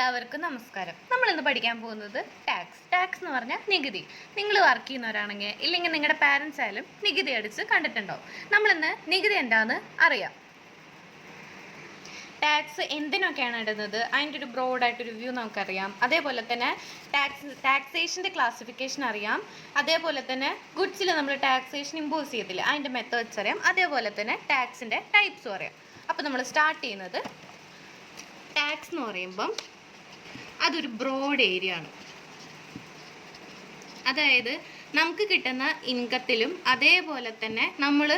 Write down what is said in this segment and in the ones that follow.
എല്ലാവർക്കും നമസ്കാരം. നമ്മൾ ഇന്ന് പഠിക്കാൻ പോകുന്നത് ടാക്സ് എന്ന് പറഞ്ഞാൽ നികുതി. നിങ്ങൾ വർക്ക് ചെയ്യുന്നവരാണെങ്കിൽ ഇല്ലെങ്കിൽ നിങ്ങളുടെ പാരൻസ് ആയാലും നികുതി അടിച്ച് കണ്ടിട്ടുണ്ടാവും. നമ്മളിന്ന് നികുതി എന്താണെന്ന് അറിയാം. ടാക്സ് എന്തിനൊക്കെയാണ് ഇടുന്നത്, അതിൻ്റെ ഒരു ബ്രോഡായിട്ടൊരു വ്യൂ നമുക്കറിയാം. അതേപോലെ തന്നെ ടാക്സേഷൻ്റെ ക്ലാസിഫിക്കേഷൻ അറിയാം. അതേപോലെ തന്നെ ഗുഡ്സിൽ നമ്മൾ ടാക്സേഷൻ ഇമ്പോസ് ചെയ്യത്തില്ല, അതിൻ്റെ മെത്തേഡ്സ് അറിയാം. അതേപോലെ തന്നെ ടാക്സിൻ്റെ ടൈപ്സും അറിയാം. അപ്പോൾ നമ്മൾ സ്റ്റാർട്ട് ചെയ്യുന്നത് ടാക്സ് എന്ന് പറയുമ്പം അതൊരു ബ്രോഡ് ഏരിയ ആണ്. അതായത് നമുക്ക് കിട്ടുന്ന ഇൻകത്തിലും അതേപോലെ തന്നെ നമ്മൾ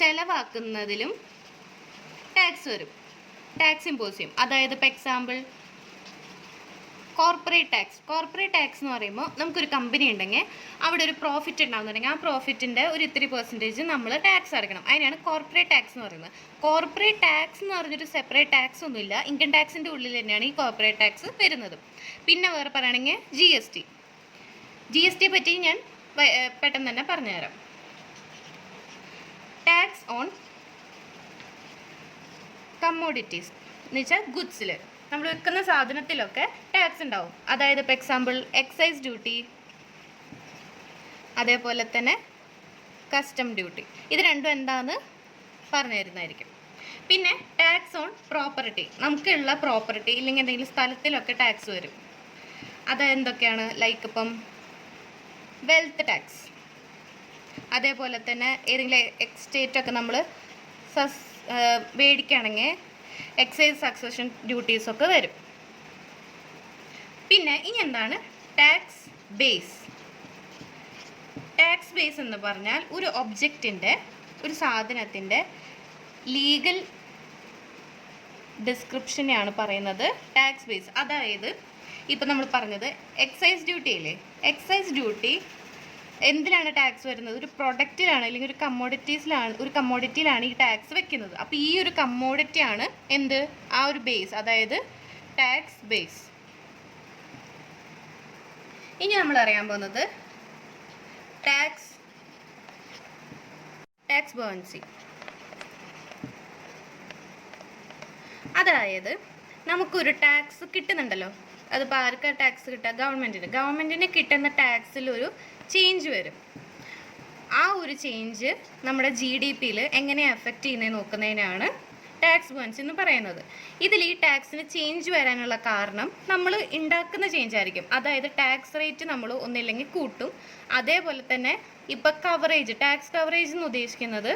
ചിലവാക്കുന്നതിലും ടാക്സ് വരും, ടാക്സ് ഇമ്പോസ് ചെയ്യും. അതായത് ഇപ്പോൾ എക്സാമ്പിൾ കോർപ്പറേറ്റ് ടാക്സ് എന്ന് പറയുമ്പോൾ നമുക്കൊരു കമ്പനി ഉണ്ടെങ്കിൽ അവിടെ ഒരു പ്രോഫിറ്റ് ഉണ്ടാകുന്നുണ്ടെങ്കിൽ ആ പ്രോഫിറ്റിൻ്റെ ഒരു ഇത്തിരി പെർസെൻറ്റേജ് നമ്മൾ ടാക്സ് അടയ്ക്കണം. അതിനാണ് കോർപ്പറേറ്റ് ടാക്സ് എന്ന് പറയുന്നത്. കോർപ്പറേറ്റ് ടാക്സ് എന്ന് പറഞ്ഞൊരു സെപ്പറേറ്റ് ടാക്സ് ഒന്നുമില്ല, ഇൻകം ടാക്സിൻ്റെ ഉള്ളിൽ തന്നെയാണ് ഈ കോർപ്പറേറ്റ് ടാക്സ് വരുന്നത്. പിന്നെ വേറെ പറയുകയാണെങ്കിൽ ജി എസ് ടിയെ പറ്റി ഞാൻ പെട്ടെന്ന് തന്നെ പറഞ്ഞുതരാം. ടാക്സ് ഓൺ കമ്മോഡിറ്റീസ് എന്ന് വെച്ചാൽ ഗുഡ്സിൽ നമ്മൾ വിൽക്കുന്ന സാധനത്തിലൊക്കെ ടാക്സ് ഉണ്ടാവും. അതായത് ഇപ്പോൾ എക്സാമ്പിൾ എക്സൈസ് ഡ്യൂട്ടി, അതേപോലെ തന്നെ കസ്റ്റം ഡ്യൂട്ടി. ഇത് രണ്ടും എന്താണെന്ന് പറഞ്ഞു തരുന്നതായിരിക്കും. പിന്നെ ടാക്സ് ഓൺ പ്രോപ്പർട്ടി, നമുക്കുള്ള പ്രോപ്പർട്ടി ഇല്ലെങ്കിൽ എന്തെങ്കിലും സ്ഥലത്തിലൊക്കെ ടാക്സ് വരും. അത് എന്തൊക്കെയാണ്, ലൈക്ക് ഇപ്പം വെൽത്ത് ടാക്സ്, അതേപോലെ തന്നെ ഏതെങ്കിലും എക്സ്റ്റേറ്റൊക്കെ നമ്മൾ മേടിക്കുകയാണെങ്കിൽ എക്സൈസ് സക്സഷൻ ഡ്യൂട്ടീസൊക്കെ വരും. പിന്നെ ഇനി എന്താണ് ടാക്സ് ബേസ് എന്ന് പറഞ്ഞാൽ ഒരു ഒബ്ജക്റ്റിൻ്റെ, ഒരു സാധനത്തിൻ്റെ ലീഗൽ ഡിസ്ക്രിപ്ഷനെയാണ് പറയുന്നത് ടാക്സ് ബേസ്. അതായത് ഇപ്പം നമ്മൾ പറഞ്ഞത് എക്സൈസ് ഡ്യൂട്ടി അല്ലേ, എക്സൈസ് ഡ്യൂട്ടി എന്തിനാണ് ടാക്സ് വരുന്നത്, ഒരു പ്രൊഡക്റ്റിലാണ് അല്ലെങ്കിൽ ഒരു കമ്മോഡിറ്റിയിലാണ് ഈ ടാക്സ് വെക്കുന്നത്. അപ്പോൾ ഈ ഒരു കമ്മോഡിറ്റിയാണ് എന്ത്, ആ ഒരു ബേസ്, അതായത് ടാക്സ് ബേസ്. ഇനി നമ്മൾ അറിയാൻ പോകുന്നത് ടാക്സ് ബോയൻസി. അതായത് നമുക്കൊരു ടാക്സ് കിട്ടുന്നുണ്ടല്ലോ, അതിപ്പോൾ ആർക്കാണ് ടാക്സ് കിട്ടുക, ഗവൺമെൻറ്റിന് കിട്ടുന്ന ടാക്സിൽ ഒരു ചേഞ്ച് വരും. ആ ഒരു ചേഞ്ച് നമ്മുടെ GDPയിൽ എങ്ങനെ എഫക്റ്റ് ചെയ്യുന്നത് നോക്കുന്നതിനാണ് ടാക്സ് ബോയൻസി എന്ന് പറയുന്നത്. ഇതിൽ ഈ ടാക്സിന് ചേഞ്ച് വരാനുള്ള കാരണം നമ്മൾ ഉണ്ടാക്കുന്ന ചേഞ്ച് ആയിരിക്കും. അതായത് ടാക്സ് റേറ്റ് നമ്മൾ ഒന്നില്ലെങ്കിൽ കൂട്ടും, അതേപോലെ തന്നെ ഇപ്പോൾ ടാക്സ് കവറേജ് എന്ന് ഉദ്ദേശിക്കുന്നത്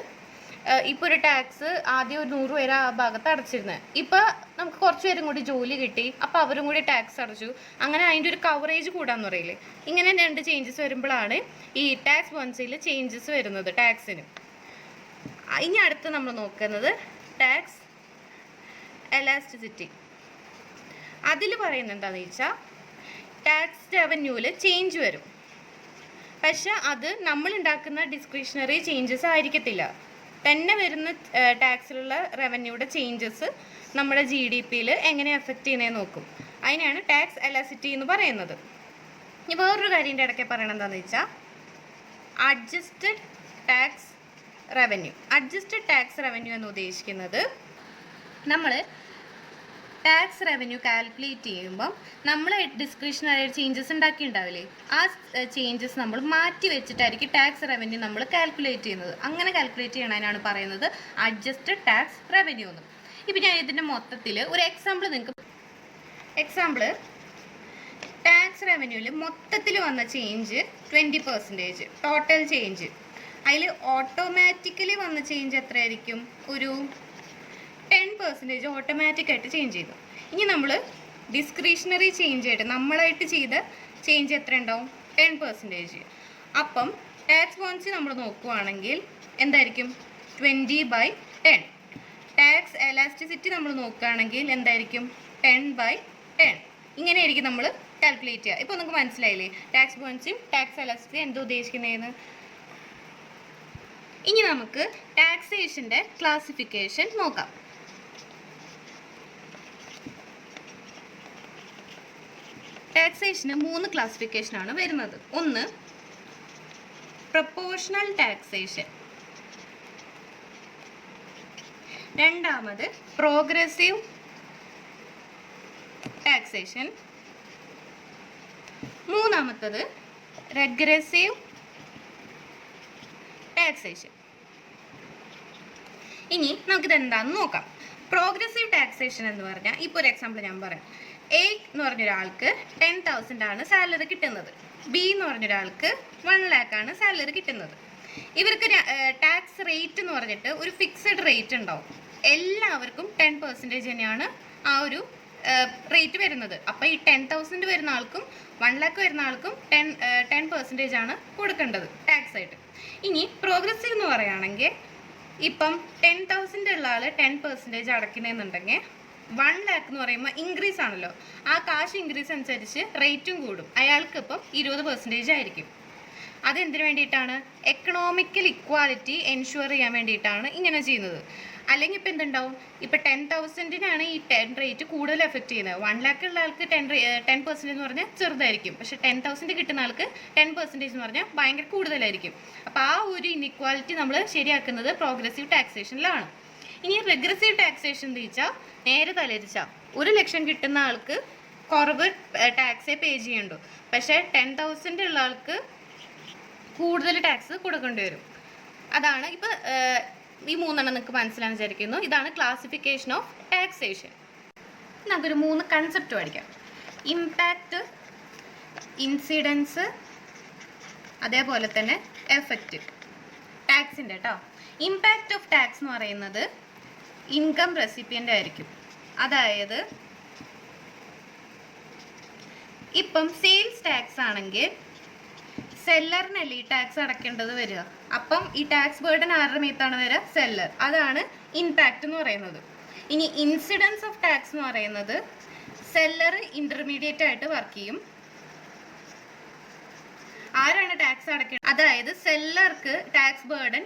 ഇപ്പോൾ ഒരു ടാക്സ് ആദ്യം ഒരു 100 പേര് ആ ഭാഗത്ത് അടച്ചിരുന്നത്, ഇപ്പോൾ നമുക്ക് കുറച്ച് പേരും കൂടി ജോലി കിട്ടി, അപ്പോൾ അവരും കൂടി ടാക്സ് അടച്ചു, അങ്ങനെ അതിൻ്റെ ഒരു കവറേജ് കൂടാന്ന് പറയില്ലേ. ഇങ്ങനെ 2 ചേഞ്ചസ് വരുമ്പോഴാണ് ഈ ടാക്സ് ബോയൻസിയിൽ ചേഞ്ചസ് വരുന്നത് ടാക്സിന്. ഇനി അടുത്ത് നമ്മൾ നോക്കുന്നത് ടാക്സ് എലാസ്റ്റിസിറ്റി. അതിൽ പറയുന്നത് എന്താണെന്ന് വെച്ചാൽ ടാക്സ് റവന്യൂവിൽ ചേഞ്ച് വരും, പക്ഷെ അത് നമ്മൾ ഉണ്ടാക്കുന്ന ഡിസ്ക്രിഷണറി ചേഞ്ചസ് ആയിരിക്കത്തില്ല. തന്നെ വരുന്ന ടാക്സിലുള്ള റവന്യൂയുടെ ചേഞ്ചസ് നമ്മുടെ GDPയിൽ എങ്ങനെ എഫക്റ്റ് ചെയ്യുന്നതെന്ന് നോക്കും. അതിനാണ് ടാക്സ് എലാസിറ്റി എന്ന് പറയുന്നത്. ഇനി വേറൊരു കാര്യൻ്റെ ഇടയ്ക്ക് പറയണത് എന്താണെന്ന് വെച്ചാൽ അഡ്ജസ്റ്റഡ് ടാക്സ് റവന്യൂ എന്ന് ഉദ്ദേശിക്കുന്നത് നമ്മൾ ടാക്സ് റവന്യൂ കാൽക്കുലേറ്റ് ചെയ്യുമ്പം നമ്മൾ ഡിസ്ക്രിഷണറി ചേഞ്ചസ് ഉണ്ടാക്കിയിട്ടുണ്ടാവില്ലേ, ആ ചേഞ്ചസ് നമ്മൾ മാറ്റി വെച്ചിട്ടായിരിക്കും ടാക്സ് റവന്യൂ നമ്മൾ കാൽക്കുലേറ്റ് ചെയ്യുന്നത്. അങ്ങനെ കാൽക്കുലേറ്റ് ചെയ്യണതിനാണ് പറയുന്നത് അഡ്ജസ്റ്റഡ് ടാക്സ് റവന്യൂ എന്ന്. ഇപ്പം ഞാൻ ഇതിൻ്റെ മൊത്തത്തിൽ ഒരു എക്സാമ്പിൾ ടാക്സ് റവന്യൂവിൽ മൊത്തത്തിൽ വന്ന ചേഞ്ച് 20% ടോട്ടൽ ചേഞ്ച്. അതിൽ ഓട്ടോമാറ്റിക്കലി വന്ന ചേഞ്ച് എത്രയായിരിക്കും, ഒരു 10% ഓട്ടോമാറ്റിക്കായിട്ട് ചേഞ്ച് ചെയ്തു. ഇനി നമ്മൾ ഡിസ്ക്രിഷണറി ചേഞ്ച് ആയിട്ട് നമ്മളായിട്ട് ചെയ്ത ചേഞ്ച് എത്ര ഉണ്ടാവും, 10%. അപ്പം ടാക്സ് ബോയൻസി നമ്മൾ നോക്കുകയാണെങ്കിൽ എന്തായിരിക്കും, 20/10. ടാക്സ് എലാസ്റ്റിസിറ്റി നമ്മൾ നോക്കുകയാണെങ്കിൽ എന്തായിരിക്കും, 10/10. ഇങ്ങനെയായിരിക്കും നമ്മൾ കാൽക്കുലേറ്റ് ചെയ്യുക. ഇപ്പോൾ നിങ്ങൾക്ക് മനസ്സിലായില്ലേ ടാക്സ് ബോയൻസിയും ടാക്സ് എലാസ്റ്റിസിറ്റി എന്താ ഉദ്ദേശിക്കുന്നതെന്ന്. ഇനി നമുക്ക് ടാക്സേഷൻ്റെ ക്ലാസിഫിക്കേഷൻ നോക്കാം. ടാക്സേഷന് 3 ക്ലാസിഫിക്കേഷനാണ് വരുന്നത്. ഒന്ന് പ്രൊപ്പോർഷണൽ ടാക്സേഷൻ, രണ്ടാമത് പ്രോഗ്രസീവ് ടാക്സേഷൻ. മൂന്നാമത്തത് റെഗ്രസീവ് ടാക്സേഷൻ. ഇനി നമുക്കിത് എന്താണെന്ന് നോക്കാം. പ്രോഗ്രസീവ് ടാക്സേഷൻ എന്ന് പറഞ്ഞാൽ ഇപ്പോൾ ഒരു എക്സാമ്പിൾ ഞാൻ പറയാം. എ എന്ന് പറഞ്ഞൊരാൾക്ക് 10,000 ആണ് സാലറി കിട്ടുന്നത്. ബി എന്ന് പറഞ്ഞൊരാൾക്ക് 1 lakh ആണ് സാലറി കിട്ടുന്നത്. ഇവർക്ക് ടാക്സ് റേറ്റ് എന്ന് പറഞ്ഞിട്ട് ഒരു ഫിക്സഡ് റേറ്റ് ഉണ്ടാവും. എല്ലാവർക്കും 10% തന്നെയാണ് ആ ഒരു റേറ്റ് വരുന്നത്. അപ്പോൾ ഈ 10,000 വരുന്ന ആൾക്കും 1 lakh വരുന്ന ആൾക്കും 10% ആണ് കൊടുക്കേണ്ടത് ടാക്സ് ആയിട്ട്. ഇനി പ്രോഗ്രസീവ് എന്ന് പറയുകയാണെങ്കിൽ ഇപ്പം 10,000 ഉള്ള ആൾ 10% അടയ്ക്കണമെന്നുണ്ടെങ്കിൽ 1 lakh എന്ന് പറയുമ്പോൾ ഇൻക്രീസ് ആണല്ലോ, ആ കാശ് ഇൻക്രീസ് അനുസരിച്ച് റേറ്റും കൂടും. അയാൾക്ക് ഇപ്പം 20% ആയിരിക്കും. അതെന്തിനു വേണ്ടിയിട്ടാണ്? എക്കണോമിക്കൽ ഇക്വാലിറ്റി എൻഷുവർ ചെയ്യാൻ വേണ്ടിയിട്ടാണ് ഇങ്ങനെ ചെയ്യുന്നത്. അല്ലെങ്കിൽ ഇപ്പം എന്തുണ്ടാവും, ഇപ്പം 10,000-നാണ് ഈ 10 റേറ്റ് കൂടുതൽ എഫക്റ്റ് ചെയ്യുന്നത്. 1 lakh ഉള്ള ആൾക്ക് 10% എന്ന് പറഞ്ഞാൽ ചെറുതായിരിക്കും. പക്ഷേ 10,000 കിട്ടുന്ന ആൾക്ക് 10% എന്ന് പറഞ്ഞാൽ ഭയങ്കര കൂടുതലായിരിക്കും. അപ്പോൾ ആ ഒരു ഇൻഇക്വാലിറ്റി നമ്മൾ ശരിയാക്കുന്നത് പ്രോഗ്രസീവ് ടാക്സേഷനിലാണ്. ഇനി റെഗ്രസീവ് ടാക്സേഷൻ എന്ന് വെച്ചാൽ നേരെ തലരിച്ചാൽ 1 ലക്ഷം കിട്ടുന്ന ആൾക്ക് കുറവ് ടാക്സേ പേ ചെയ്യണ്ടു. പക്ഷേ 10,000 ഉള്ള ആൾക്ക് കൂടുതൽ ടാക്സ് കൊടുക്കേണ്ടി വരും. അതാണ് ഇപ്പം ഈ 3 നിങ്ങൾക്ക് മനസ്സിലാണെന്ന് വിചാരിക്കുന്നു. ഇതാണ് ക്ലാസിഫിക്കേഷൻ ഓഫ് ടാക്സേഷൻ. നമുക്കൊരു 3 കൺസെപ്റ്റ് പഠിക്കാം. ഇമ്പാക്റ്റ്, ഇൻസിഡൻസ്, അതേപോലെ തന്നെ എഫക്റ്റ് ടാക്സിൻ്റെ കേട്ടോ. ഇമ്പാക്റ്റ് ഓഫ് ടാക്സ് എന്ന് പറയുന്നത് ഇൻകം റെസിപ്പിയൻ്റ് ആയിരിക്കും. അതായത് ഇപ്പം സെയിൽസ് ടാക്സ് ആണെങ്കിൽ സെല്ലറിനല്ലേ ഈ ടാക്സ് അടയ്ക്കേണ്ടത് വരിക. അപ്പം ഈ ടാക്സ് ബേർഡൻ ആരുടെ മേത്താണ് വരിക? സെല്ലർ. അതാണ് ഇമ്പാക്റ്റ് എന്ന് പറയുന്നത്. ഇനി ഇൻസിഡൻസ് ഓഫ് ടാക്സ് എന്ന് പറയുന്നത് സെല്ലർ ഇന്റർമീഡിയറ്റ് ആയിട്ട് വർക്ക് ചെയ്യും. ആരാണ് ടാക്സ് അടയ്ക്കേണ്ടത്? അതായത് സെല്ലർക്ക് ടാക്സ് ബേർഡൻ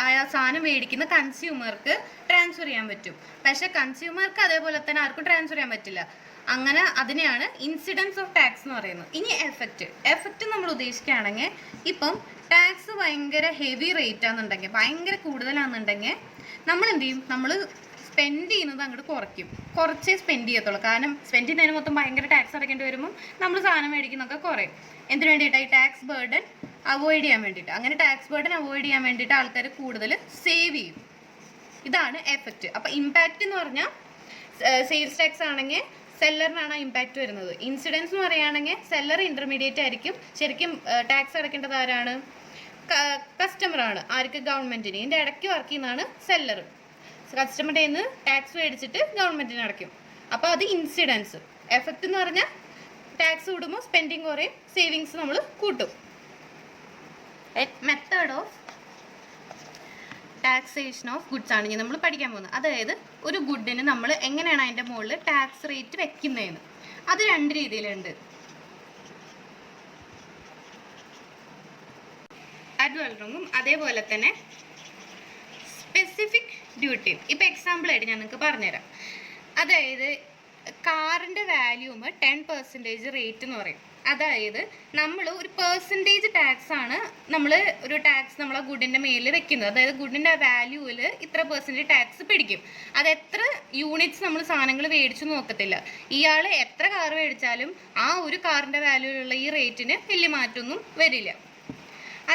ആ സാധനം മേടിക്കുന്ന കൺസ്യൂമർക്ക് ട്രാൻസ്ഫർ ചെയ്യാൻ പറ്റും. പക്ഷെ കൺസ്യൂമർക്ക് അതേപോലെ തന്നെ ആർക്കും ട്രാൻസ്ഫർ ചെയ്യാൻ പറ്റില്ല. അങ്ങനെ അതിനെയാണ് ഇൻസിഡൻസ് ഓഫ് ടാക്സ് എന്ന് പറയുന്നത്. ഇനി എഫക്റ്റ് നമ്മൾ ഉദ്ദേശിക്കുകയാണെങ്കിൽ ഇപ്പം ടാക്സ് ഭയങ്കര ഹെവി റേറ്റ് ആണെന്നുണ്ടെങ്കിൽ, ഭയങ്കര കൂടുതലാണെന്നുണ്ടെങ്കിൽ നമ്മൾ എന്ത് ചെയ്യും? നമ്മൾ സ്പെൻഡ് ചെയ്യുന്നത് അങ്ങോട്ട് കുറച്ചേ സ്പെൻഡ് ചെയ്യത്തുള്ളൂ. കാരണം സ്പെൻഡ് ചെയ്യുന്നതിന് മൊത്തം ഭയങ്കര ടാക്സ് അടയ്ക്കേണ്ടി വരുമ്പോൾ നമ്മൾ സാധനം മേടിക്കുന്നതൊക്കെ കുറയും. എന്തിനു വേണ്ടിയിട്ടാണ്? ഈ ടാക്സ് ബേർഡൻ അവോയ്ഡ് ചെയ്യാൻ വേണ്ടിയിട്ട്. അങ്ങനെ ടാക്സ് ബേർഡൻ അവോയ്ഡ് ചെയ്യാൻ വേണ്ടിയിട്ട് ആൾക്കാർ കൂടുതൽ സേവ് ചെയ്യും. ഇതാണ് എഫക്റ്റ്. അപ്പോൾ ഇമ്പാക്റ്റ് എന്ന് പറഞ്ഞാൽ സെയിൽസ് ടാക്സ് ആണെങ്കിൽ സെല്ലറിനാണ് ഇമ്പാക്റ്റ് വരുന്നത്. ഇൻസിഡൻസ് എന്ന് പറയുകയാണെങ്കിൽ സെല്ലർ ഇന്റർമീഡിയറ്റ് ആയിരിക്കും. ശരിക്കും ടാക്സ് അടയ്ക്കേണ്ടത് ആരാണ്? കസ്റ്റമറാണ്. ആർക്ക്? ഗവൺമെൻറ്റിന്. ഇതിൻ്റെ ഇടയ്ക്ക് വർക്ക് ചെയ്യുന്നതാണ് സെല്ലർ. കസ്റ്റമറുടെ നിന്ന് ടാക്സ് മേടിച്ചിട്ട് ഗവൺമെൻറ്റിന് അടയ്ക്കും. അപ്പോൾ അത് ഇൻസിഡൻസ്. എഫക്റ്റ് എന്ന് പറഞ്ഞാൽ ടാക്സ് കൂടുമ്പോൾ സ്പെൻഡിങ് കുറയും, സേവിങ്സ് നമ്മൾ കൂട്ടും. Method of taxation of goods ആണ് ഇനി നമ്മൾ പഠിക്കാൻ പോകുന്നത്. അതായത് ഒരു ഗുഡിന് നമ്മൾ എങ്ങനെയാണ് അതിൻ്റെ മുകളിൽ ടാക്സ് റേറ്റ് വെക്കുന്നതെന്ന്. അത് 2 രീതിയിലുണ്ട്. അഡ്വൽറിങ്ങും അതേപോലെ തന്നെ സ്പെസിഫിക് ഡ്യൂട്ടിയും. ഇപ്പം എക്സാമ്പിളായിട്ട് ഞാൻ നിങ്ങൾക്ക് പറഞ്ഞുതരാം. അതായത് കാറിൻ്റെ വാല്യൂമ് 10% റേറ്റ് എന്ന് പറയും. അതായത് നമ്മൾ ഒരു പെർസെൻറ്റേജ് ടാക്സ് ആണ് നമ്മൾ ആ ഗുഡിൻ്റെ മേലിൽ വെക്കുന്നത്. അതായത് ഗുഡിൻ്റെ വാല്യൂവിൽ ഇത്ര പെർസെൻറ്റേജ് ടാക്സ് പിടിക്കും. അത് എത്ര യൂണിറ്റ്സ് നമ്മൾ സാധനങ്ങൾ മേടിച്ചു നോക്കത്തില്ല. ഇയാൾ എത്ര കാർ മേടിച്ചാലും ആ ഒരു കാറിൻ്റെ വാല്യൂവിലുള്ള ഈ റേറ്റിന് വലിയ മാറ്റമൊന്നും വരില്ല.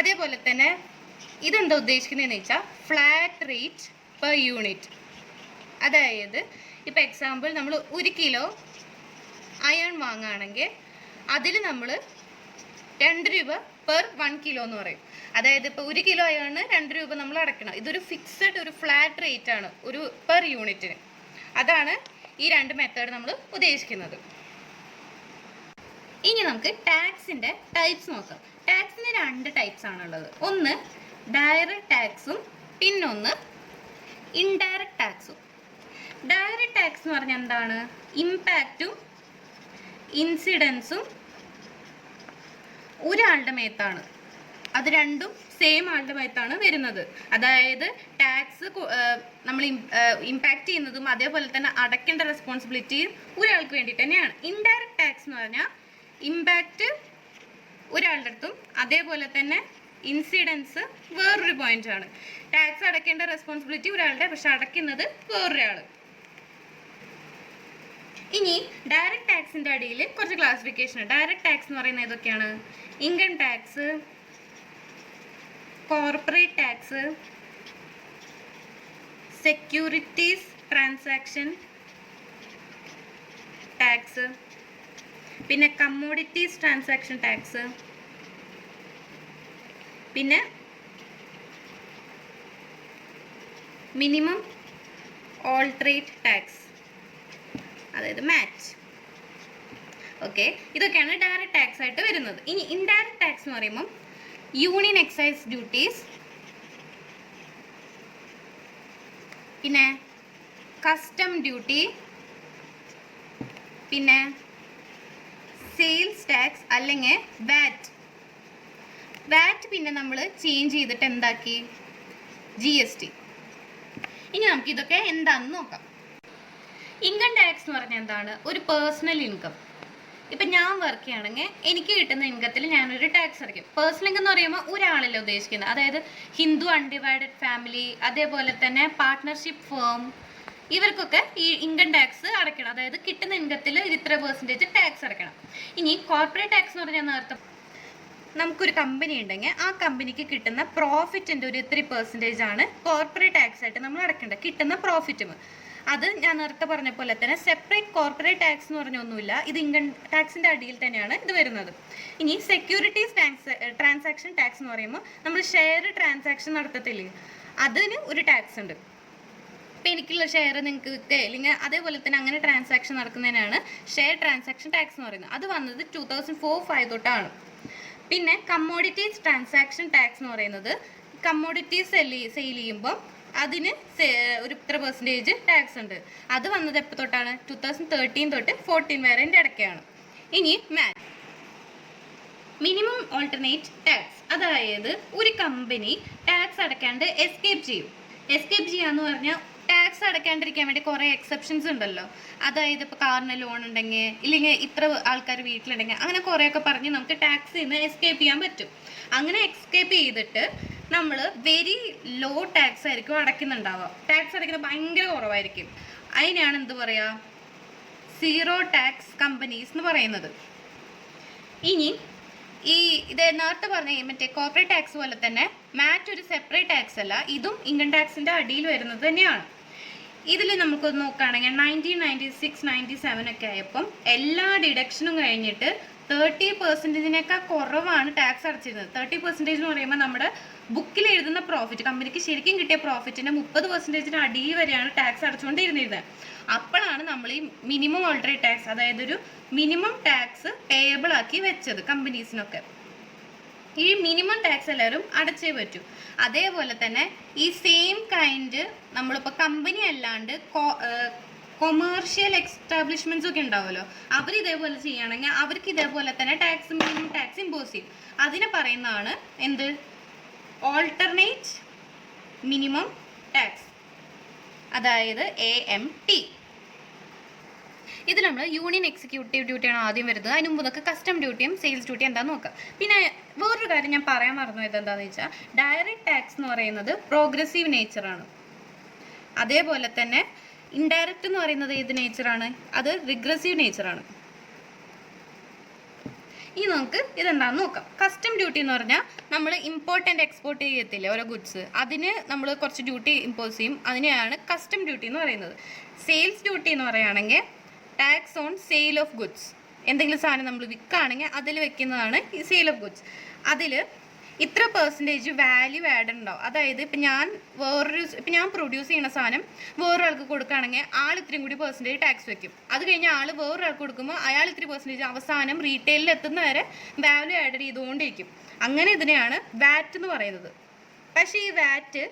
അതേപോലെ തന്നെ ഇതെന്താ ഉദ്ദേശിക്കുന്നതെന്ന് വെച്ചാൽ ഫ്ലാറ്റ് റേറ്റ് പെർ യൂണിറ്റ്. അതായത് ഇപ്പോൾ എക്സാമ്പിൾ നമ്മൾ 1 കിലോ അയൺ വാങ്ങുകയാണെങ്കിൽ അതിൽ നമ്മൾ 2 രൂപ പെർ 1 കിലോ എന്ന് പറയും. അതായത് ഇപ്പോൾ 1 കിലോ അയണിന് 2 രൂപ നമ്മൾ അടയ്ക്കണം. ഇതൊരു ഫിക്സഡ് ഒരു ഫ്ലാറ്റ് റേറ്റ് ആണ് ഒരു പെർ യൂണിറ്റിന്. അതാണ് ഈ 2 മെത്തേഡ് നമ്മൾ ഉദ്ദേശിക്കുന്നത്. ഇനി നമുക്ക് ടാക്സിൻ്റെ ടൈപ്സ് നോക്കാം. ടാക്സിന് 2 ടൈപ്സ് ആണുള്ളത്. ഒന്ന് ഡയറക്റ്റ് ടാക്സും പിന്നൊന്ന് ഇൻഡയറക്റ്റ് ടാക്സും. ഡയറക്റ്റ് ടാക്സ് എന്ന് പറഞ്ഞാൽ എന്താണ്? ഇമ്പാക്റ്റും ഇൻസിഡൻസും ഒരാളുടെ മേത്താണ്. അത് രണ്ടും സെയിം ആളുടെ മേത്താണ് വരുന്നത്. അതായത് ടാക്സ് നമ്മൾ ഇമ്പാക്റ്റ് ചെയ്യുന്നതും അതേപോലെ തന്നെ അടയ്ക്കേണ്ട റെസ്പോൺസിബിലിറ്റിയും ഒരാൾക്ക് വേണ്ടിയിട്ട് തന്നെയാണ്. ഇൻഡയറക്റ്റ് ടാക്സ് എന്ന് പറഞ്ഞാൽ ഇമ്പാക്റ്റ് ഒരാളുടെ അടുത്തും അതേപോലെ തന്നെ ഇൻസിഡൻസ് വേറൊരു പോയിന്റ് ആണ്. ടാക്സ് അടയ്ക്കേണ്ട റെസ്പോൺസിബിലിറ്റി ഒരാളുടെ, പക്ഷെ അടയ്ക്കുന്നത് വേറൊരാൾ. ഇനി ഡയറക്റ്റ് ടാക്സിൻ്റെ അടിയിൽ കുറച്ച് ക്ലാസിഫിക്കേഷൻ. ഡയറക്റ്റ് ടാക്സ് എന്ന് പറയുന്നത് ഏതൊക്കെയാണ്? Income tax, corporate tax, securities transaction tax, പിന്നെ കമ്മോഡിറ്റീസ് ട്രാൻസാക്ഷൻ ടാക്സ്, പിന്നെ മിനിമം ഓൾട്ടറേറ്റ് ടാക്സ്, അതായത് മാറ്റ്. ഓക്കെ, ഇതൊക്കെയാണ് ഡയറക്റ്റ് ടാക്സ് ആയിട്ട് വരുന്നത്. ഇനി ഇൻഡയറക്റ്റ് ടാക്സ് എന്ന് പറയുമ്പോൾ യൂണിയൻ എക്സൈസ് ഡ്യൂട്ടീസ്, പിന്നെ കസ്റ്റം ഡ്യൂട്ടി, പിന്നെ സെയിൽസ് ടാക്സ് അല്ലെങ്കിൽ വാറ്റ്. പിന്നെ നമ്മൾ ചേഞ്ച് ചെയ്തിട്ട് എന്താക്കി? GST. ഇനി നമുക്ക് ഇതൊക്കെ എന്താണെന്ന് നോക്കാം. ഇൻകം ടാക്സ് എന്ന് പറഞ്ഞാൽ എന്താണ്? ഒരു പേഴ്സണൽ ഇൻകം. ഇപ്പം ഞാൻ വർക്ക് ചെയ്യുകയാണെങ്കിൽ എനിക്ക് കിട്ടുന്ന ഇൻകത്തിൽ ഞാനൊരു ടാക്സ് അടയ്ക്കും. പേഴ്സണൽ ഇൻകം എന്ന് പറയുമ്പോൾ ഒരാളല്ല ഉദ്ദേശിക്കുന്നത്. അതായത് ഹിന്ദു അൺഡിവൈഡഡ് ഫാമിലി, അതേപോലെ തന്നെ പാർട്ട്ണർഷിപ്പ് ഫേം, ഇവർക്കൊക്കെ ഈ ഇൻകം ടാക്സ് അടയ്ക്കണം. അതായത് കിട്ടുന്ന ഇൻകത്തിൽ ഇത്ര % ടാക്സ് അടയ്ക്കണം. ഇനി കോർപ്പറേറ്റ് ടാക്സ് എന്ന് പറഞ്ഞാൽ നേരത്തെ നമുക്കൊരു കമ്പനി ഉണ്ടെങ്കിൽ ആ കമ്പനിക്ക് കിട്ടുന്ന പ്രോഫിറ്റിൻ്റെ ഒരു 3% ആണ് കോർപ്പറേറ്റ് ടാക്സ് ആയിട്ട് നമ്മൾ അടയ്ക്കേണ്ടത്. കിട്ടുന്ന പ്രോഫിറ്റും അത് ഞാൻ നേരത്തെ പറഞ്ഞ പോലെ തന്നെ സെപ്പറേറ്റ് കോർപ്പറേറ്റ് ടാക്സ് എന്ന് പറഞ്ഞൊന്നുമില്ല. ഇത് ഇൻകം ടാക്സിൻ്റെ അടിയിൽ തന്നെയാണ് ഇത് വരുന്നത്. ഇനി സെക്യൂരിറ്റീസ് ട്രാൻസാക്ഷൻ ടാക്സ് എന്ന് പറയുമ്പോൾ നമ്മൾ ഷെയർ ട്രാൻസാക്ഷൻ നടത്തത്തില്ലേ, അതിന് ഒരു ടാക്സ് ഉണ്ട്. ഇപ്പം എനിക്കുള്ള ഷെയർ നിങ്ങൾക്ക് അല്ലെങ്കിൽ അതേപോലെ തന്നെ അങ്ങനെ ട്രാൻസാക്ഷൻ നടക്കുന്നതിനാണ് ഷെയർ ട്രാൻസാക്ഷൻ ടാക്സ് എന്ന് പറയുന്നത്. അത് വന്നത് 2004-05 തൊട്ടാണ്. പിന്നെ കമ്മോഡിറ്റീസ് ട്രാൻസാക്ഷൻ ടാക്സ് എന്ന് പറയുന്നത് കമ്മോഡിറ്റീസ് സെയിൽ ചെയ്യുമ്പോൾ അതിന് ഒരു ഇത്ര % ടാക്സ് ഉണ്ട്. അത് വന്നത് എപ്പോൾ തൊട്ടാണ്? 2013 തൊട്ട് 14 വരെൻ്റെ ഇടയ്ക്കാണ്. ഇനി മാറ്റ്, മിനിമം ഓൾട്ടർനേറ്റ് ടാക്സ്. അതായത് ഒരു കമ്പനി ടാക്സ് അടയ്ക്കാണ്ട് എസ്കേപ്പ് ചെയ്യും. എസ്കേപ്പ് ചെയ്യാന്ന് പറഞ്ഞാൽ ടാക്സ് അടയ്ക്കാണ്ടിരിക്കാൻ വേണ്ടി കുറേ എക്സെപ്ഷൻസ് ഉണ്ടല്ലോ. അതായത് ഇപ്പോൾ കാറിന് ലോൺ ഉണ്ടെങ്കിൽ, ഇല്ലെങ്കിൽ ഇത്ര ആൾക്കാർ വീട്ടിലുണ്ടെങ്കിൽ, അങ്ങനെ കുറേയൊക്കെ പറഞ്ഞ് നമുക്ക് ടാക്സിൽ നിന്ന് എസ്കേപ്പ് ചെയ്യാൻ പറ്റും. അങ്ങനെ എസ്കേപ്പ് ചെയ്തിട്ട് നമ്മൾ വെരി ലോ ടാക്സ് ആയിരിക്കും അടയ്ക്കുന്നുണ്ടാവുക. ടാക്സ് അടയ്ക്കുന്നത് ഭയങ്കര കുറവായിരിക്കും. അതിനാണ് എന്ത് പറയുക? സീറോ ടാക്സ് കമ്പനീസ് എന്ന് പറയുന്നത്. ഇനി ഇത് നേരത്തെ പറഞ്ഞ മറ്റേ കോർപ്പറേറ്റ് ടാക്സ് പോലെ തന്നെ മാറ്റ് ഒരു സെപ്പറേറ്റ് ടാക്സ് അല്ല, ഇതും ഇൻകം ടാക്സിൻ്റെ അടിയിൽ വരുന്നത് തന്നെയാണ്. ഇതിൽ നമുക്ക് നോക്കുകയാണെങ്കിൽ 1996-97 ഒക്കെ ആയപ്പം എല്ലാ ഡിഡക്ഷനും കഴിഞ്ഞിട്ട് 30%-നേക്കാൾ കുറവാണ് ടാക്സ് അടച്ചിരുന്നത്. 30% എന്ന് പറയുമ്പോൾ നമ്മുടെ ബുക്കിൽ എഴുതുന്ന പ്രോഫിറ്റ്, കമ്പനിക്ക് ശരിക്കും കിട്ടിയ പ്രോഫിറ്റിൻ്റെ 30%-ന് അടിയിൽ വരെയാണ് ടാക്സ് അടച്ചുകൊണ്ടിരുന്നത്. അപ്പോഴാണ് നമ്മൾ ഈ മിനിമം ഓൾട്ടറേറ്റ് ടാക്സ്, അതായത് ഒരു മിനിമം ടാക്സ് പേയബിൾ ആക്കി വെച്ചത് കമ്പനീസിനൊക്കെ. ഈ മിനിമം ടാക്സ് എല്ലാവരും അടച്ചേ പറ്റൂ. അതേപോലെ തന്നെ ഈ സെയിം കൈൻഡ് നമ്മളിപ്പോൾ കമ്പനി അല്ലാണ്ട് കൊമേഴ്ഷ്യൽ എസ്റ്റാബ്ലിഷ്മെൻറ്റ്സ് ഒക്കെ ഉണ്ടാവുമല്ലോ, അവർ ഇതേപോലെ ചെയ്യുകയാണെങ്കിൽ അവർക്ക് ഇതേപോലെ തന്നെ ടാക്സ്, മിനിമം ടാക്സ് ഇമ്പോസ് ചെയ്യും. അതിനെ പറയുന്നതാണ് എന്ത്? ഓൾട്ടർനേറ്റ് മിനിമം ടാക്സ്, അതായത് AMT. ഇതിൽ നമ്മൾ യൂണിയൻ എക്സിക്യൂട്ടീവ് ഡ്യൂട്ടിയാണ് ആദ്യം വരുന്നത്. അതിന് മുമ്പ് നമുക്ക് കസ്റ്റം ഡ്യൂട്ടിയും സെയിൽസ് ഡ്യൂട്ടിയും എന്താണെന്ന് നോക്കാം. പിന്നെ വേറൊരു കാര്യം ഞാൻ പറയാൻ മറന്നത് എന്താണെന്ന് വെച്ചാൽ, ഡയറക്റ്റ് ടാക്സ് എന്ന് പറയുന്നത് പ്രോഗ്രസീവ് നേച്ചറാണ്. അതേപോലെ തന്നെ ഇൻഡയറക്റ്റ് എന്ന് പറയുന്നത് ഏത് നേച്ചറാണ്? അത് റിഗ്രസീവ് നേച്ചറാണ്. ഇനി നമുക്ക് ഇതെന്താണെന്ന് നോക്കാം. കസ്റ്റം ഡ്യൂട്ടി എന്ന് പറഞ്ഞാൽ നമ്മൾ ഇമ്പോർട്ട് ആൻഡ് എക്സ്പോർട്ട് ചെയ്യത്തില്ലേ ഓരോ ഗുഡ്സ്, അതിന് നമ്മൾ കുറച്ച് ഡ്യൂട്ടി ഇമ്പോസ് ചെയ്യും. അതിനെയാണ് കസ്റ്റം ഡ്യൂട്ടി എന്ന് പറയുന്നത്. സെയിൽസ് ഡ്യൂട്ടി എന്ന് പറയുകയാണെങ്കിൽ tax on sale of goods. എന്തെങ്കിലും സാധനം നമ്മൾ വിൽക്കുകയാണെങ്കിൽ അതിൽ വെക്കുന്നതാണ് ഈ സെയിൽ ഓഫ് ഗുഡ്സ്. അതിൽ ഇത്ര % വാല്യൂ ആഡ് ഉണ്ടാവും. അതായത് ഇപ്പം ഞാൻ പ്രൊഡ്യൂസ് ചെയ്യുന്ന സാധനം വേറൊരാൾക്ക് കൊടുക്കുകയാണെങ്കിൽ ആൾ ഇത്രയും കൂടി % ടാക്സ് വെക്കും. അത് കഴിഞ്ഞ് ആൾ വേറൊരാൾക്ക് കൊടുക്കുമ്പോൾ അയാൾ ഇത്തിരി % അവസാനം റീറ്റെയിലിൽ എത്തുന്ന വരെ വാല്യൂ ആഡ് ചെയ്തുകൊണ്ടിരിക്കും. അങ്ങനെ ഇതിനെയാണ് വാറ്റ് എന്ന് പറയുന്നത്. പക്ഷേ ഈ വാറ്റ്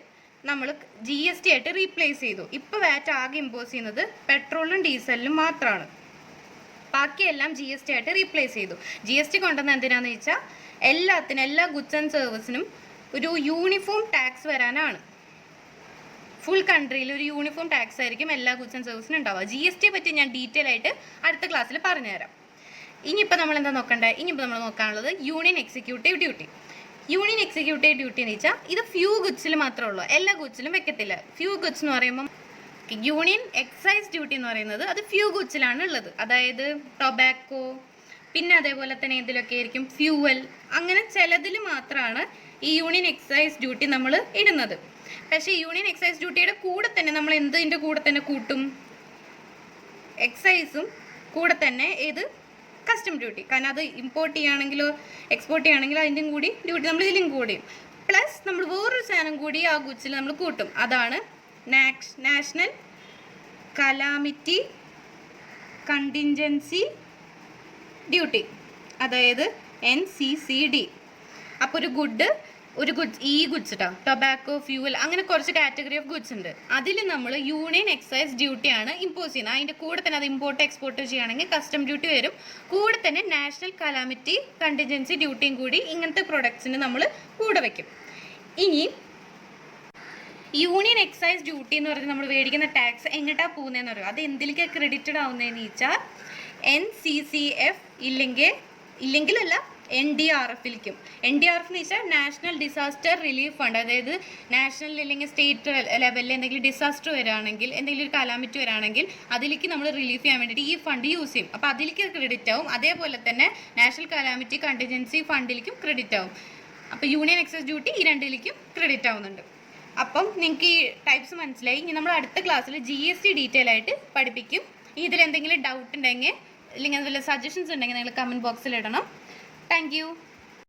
നമ്മൾ GST ആയിട്ട് റീപ്ലേസ് ചെയ്തു. ഇപ്പോൾ വാറ്റ് ആകെ ഇമ്പോസ് ചെയ്യുന്നത് പെട്രോളിനും ഡീസലിനും മാത്രമാണ്. ബാക്കിയെല്ലാം GST ആയിട്ട് റീപ്ലേസ് ചെയ്തു. GST കൊണ്ടുവന്ന എന്തിനാണെന്ന് വെച്ചാൽ എല്ലാത്തിനും, എല്ലാ ഗുഡ്സ് ആൻഡ് സർവീസിനും ഒരു യൂണിഫോം ടാക്സ് വരാനാണ്. ഫുൾ കൺട്രിയിൽ ഒരു യൂണിഫോം ടാക്സ് ആയിരിക്കും എല്ലാ ഗുഡ്സ് ആൻഡ് സർവീസിനും ഉണ്ടാവുക. GST പറ്റി ഞാൻ ഡീറ്റെയിൽ ആയിട്ട് അടുത്ത ക്ലാസ്സിൽ പറഞ്ഞുതരാം. ഇനിയിപ്പോൾ നമ്മൾ എന്താ നോക്കേണ്ടത്? ഇനിയിപ്പോൾ നമ്മൾ നോക്കാനുള്ളത് union executive duty. Union executive duty എന്ന് വെച്ചാൽ ഇത് ഫ്യൂ ഗുഡ്സിൽ മാത്രമേ ഉള്ളൂ, എല്ലാ ഗുഡ്സിലും വെക്കത്തില്ല. ഫ്യൂ ഗുഡ്സ് എന്ന് പറയുമ്പം യൂണിയൻ എക്സൈസ് ഡ്യൂട്ടി എന്ന് പറയുന്നത് അത് ഫ്യൂ ഗുഡ്സിലാണ് ഉള്ളത്. അതായത് ടൊബാക്കോ, പിന്നെ അതേപോലെ തന്നെ ഇതിലൊക്കെ ആയിരിക്കും ഫ്യൂവൽ, അങ്ങനെ ചിലതിൽ മാത്രമാണ് ഈ യൂണിയൻ എക്സൈസ് ഡ്യൂട്ടി നമ്മൾ ഇടുന്നത്. പക്ഷേ യൂണിയൻ എക്സൈസ് ഡ്യൂട്ടിയുടെ കൂടെ തന്നെ നമ്മൾ എന്തിൻ്റെ കൂടെ തന്നെ കൂട്ടും? എക്സൈസും കൂടെ തന്നെ ഏത് കസ്റ്റം ഡ്യൂട്ടി. കാരണം അത് ഇമ്പോർട്ട് ചെയ്യുകയാണെങ്കിലോ എക്സ്പോർട്ട് ചെയ്യുകയാണെങ്കിലോ അതിൻ്റെയും കൂടി ഡ്യൂട്ടി നമ്മൾ ഇതിലും കൂടിയും പ്ലസ് നമ്മൾ വേറൊരു സാധനം കൂടി ആ ഗുഡ്സിൽ നമ്മൾ കൂട്ടും. അതാണ് നാഷണൽ കലാമിറ്റി കണ്ടിൻജൻസി ഡ്യൂട്ടി, അതായത് NCCD. അപ്പോൾ ഒരു ഗുഡ്സ് ഈ ഗുഡ്സ് കേട്ടോ, ടൊബാക്കോ, ഫ്യൂവൽ, അങ്ങനെ കുറച്ച് കാറ്റഗറി ഓഫ് ഗുഡ്സ് ഉണ്ട്. അതിൽ നമ്മൾ യൂണിയൻ എക്സൈസ് ഡ്യൂട്ടിയാണ് ഇമ്പോസ് ചെയ്യുന്നത്. അതിൻ്റെ കൂടെ തന്നെ അത് ഇമ്പോർട്ട് എക്സ്പോർട്ട് ചെയ്യുകയാണെങ്കിൽ കസ്റ്റം ഡ്യൂട്ടി വരും. കൂടെ തന്നെ നാഷണൽ കലാമിറ്റി കണ്ടിൻജൻസി ഡ്യൂട്ടിയും കൂടി ഇങ്ങനത്തെ പ്രൊഡക്ട്സിന് നമ്മൾ കൂടെ വയ്ക്കും. ഇനി യൂണിയൻ എക്സൈസ് ഡ്യൂട്ടി എന്ന് പറഞ്ഞാൽ നമ്മൾ മേടിക്കുന്ന ടാക്സ് എങ്ങോട്ടാണ് പോകുന്നതെന്ന് പറയുക. അത് എന്തിലേക്കാണ് ക്രെഡിറ്റഡ് ആവുന്നതെന്ന് വെച്ചാൽ NCCF ഇല്ലെങ്കിലല്ല NDRFിലേക്കും. NDRF എന്ന് വെച്ചാൽ നാഷണൽ ഡിസാസ്റ്റർ റിലീഫ് ഫണ്ട്. അതായത് നാഷണൽ അല്ലെങ്കിൽ സ്റ്റേറ്റ് ലെവലിൽ എന്തെങ്കിലും ഡിസാസ്റ്റർ വരികയാണെങ്കിൽ, എന്തെങ്കിലും ഒരു കലാമിറ്റി വരികയാണെങ്കിൽ അതിലേക്ക് നമ്മൾ റിലീഫ് ചെയ്യാൻ വേണ്ടിയിട്ട് ഈ ഫണ്ട് യൂസ് ചെയ്യും. അപ്പോൾ അതിലേക്ക് ക്രെഡിറ്റ് ആവും. അതേപോലെ തന്നെ നാഷണൽ കലാമിറ്റി കണ്ടിൻജൻസി ഫണ്ടിലേക്കും ക്രെഡിറ്റ് ആവും. അപ്പോൾ യൂണിയൻ എക്സൈസ് ഡ്യൂട്ടി ഈ രണ്ടിലേക്കും ക്രെഡിറ്റ് ആവുന്നുണ്ട്. അപ്പം നിങ്ങൾക്ക് ഈ ടൈപ്സ് മനസ്സിലായി. ഇനി നമ്മൾ അടുത്ത ക്ലാസ്സിൽ GST ഡീറ്റെയിൽ ആയിട്ട് പഠിപ്പിക്കും. ഇതിൽ എന്തെങ്കിലും ഡൗട്ട് ഉണ്ടെങ്കിൽ അല്ലെങ്കിൽ അതുപോലെ സജഷൻസ് ഉണ്ടെങ്കിൽ നിങ്ങൾ കമൻറ്റ് ബോക്സിൽ ഇടണം. Thank you.